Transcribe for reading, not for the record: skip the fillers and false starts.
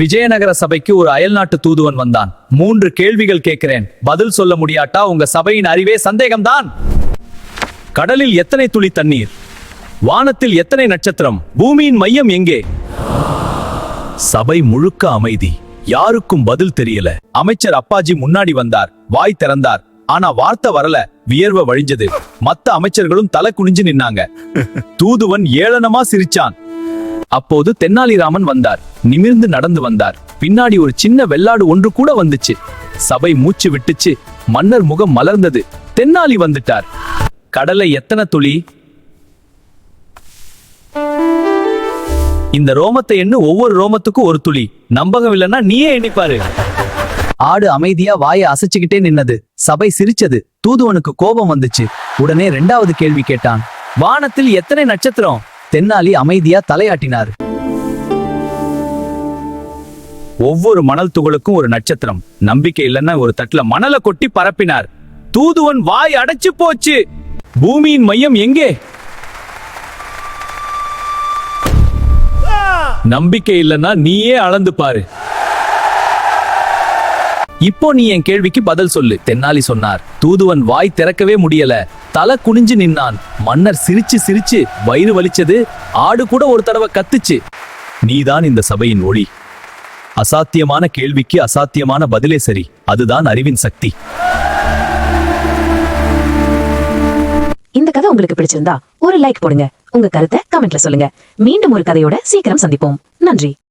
விஜயநகர சபைக்கு ஒரு அயல்நாட்டு தூதுவன் வந்தான். 3 கேள்விகள் கேட்கிறேன், பதில் சொல்ல முடியாட்டா உங்க சபையின் அறிவே சந்தேகம்தான். கடலில் எத்தனை துளி தண்ணீர்? வானத்தில் எத்தனை நட்சத்திரம்? பூமியின் மையம் எங்கே? சபை முழுக்க அமைதி. யாருக்கும் பதில் தெரியல. அமைச்சர் அப்பாஜி முன்னாடி வந்தார். வாய் திறந்தார். ஆனா வார்த்தை வரல. வியர்வை வழிஞ்சது. மத்த அமைச்சர்களும் தலை குனிஞ்சு நின்னாங்க. தூதுவன் ஏளனமா சிரிச்சான். அப்போது தென்னாலிராமன் வந்தார். நிமிர்ந்து நடந்து வந்தார். பின்னாடி ஒரு சின்ன வெள்ளாடு ஒன்று கூட வந்துச்சு. சபை மூச்சு விட்டுச்சு. மன்னர் முகம் மலர்ந்தது. தென்னாலி வந்துட்டார். கடலை எத்தனை துளி? இந்த ரோமத்தை எண்ணு, ஒவ்வொரு ரோமத்துக்கும் ஒரு துளி. நம்பகம் இல்லைன்னா நீயே எண்ணிப்பாரு. ஆடு அமைதியா வாயை அசைச்சுக்கிட்டே நின்னது. சபை சிரிச்சது. தூதுவனுக்கு கோபம் வந்துச்சு. உடனே 2வது கேள்வி கேட்டான். வானத்தில் எத்தனை நட்சத்திரம்? தென்னாலி அமைதியா தலையாட்டினார். ஒவ்வொரு மணல் துகளுக்கும் ஒரு நட்சத்திரம். நம்பிக்கை இல்லைன்னா ஒரு தட்டுல மணலை கொட்டி பரப்பினார். தூதுவன் வாய் அடைச்சு போச்சு. பூமியின் மையம் எங்கே? நம்பிக்கை இல்லைன்னா நீயே அளந்து பாரு. இப்போ நீ என் கேள்விக்கு பதில் சொல்லு, தென்னாலி சொன்னார். தூதுவன் வாய் திறக்கவே முடியல. தலை குனிஞ்சு நின்னான். மன்னர் சிரிச்சு சிரிச்சு வயிறு வலிச்சது. ஆடு கூட ஒரு தடவை கத்துச்சு. நீதான் இந்த சபையின் ஒளி. அசாத்தியமான கேள்விக்கு அசாத்தியமான பதிலே சரி. அதுதான் அறிவின் சக்தி. இந்த கதை உங்களுக்கு பிடிச்சிருந்தா ஒரு லைக் போடுங்க. உங்க கருத்தை கமெண்ட்ல சொல்லுங்க. மீண்டும் ஒரு கதையோட சீக்கிரம் சந்திப்போம். நன்றி.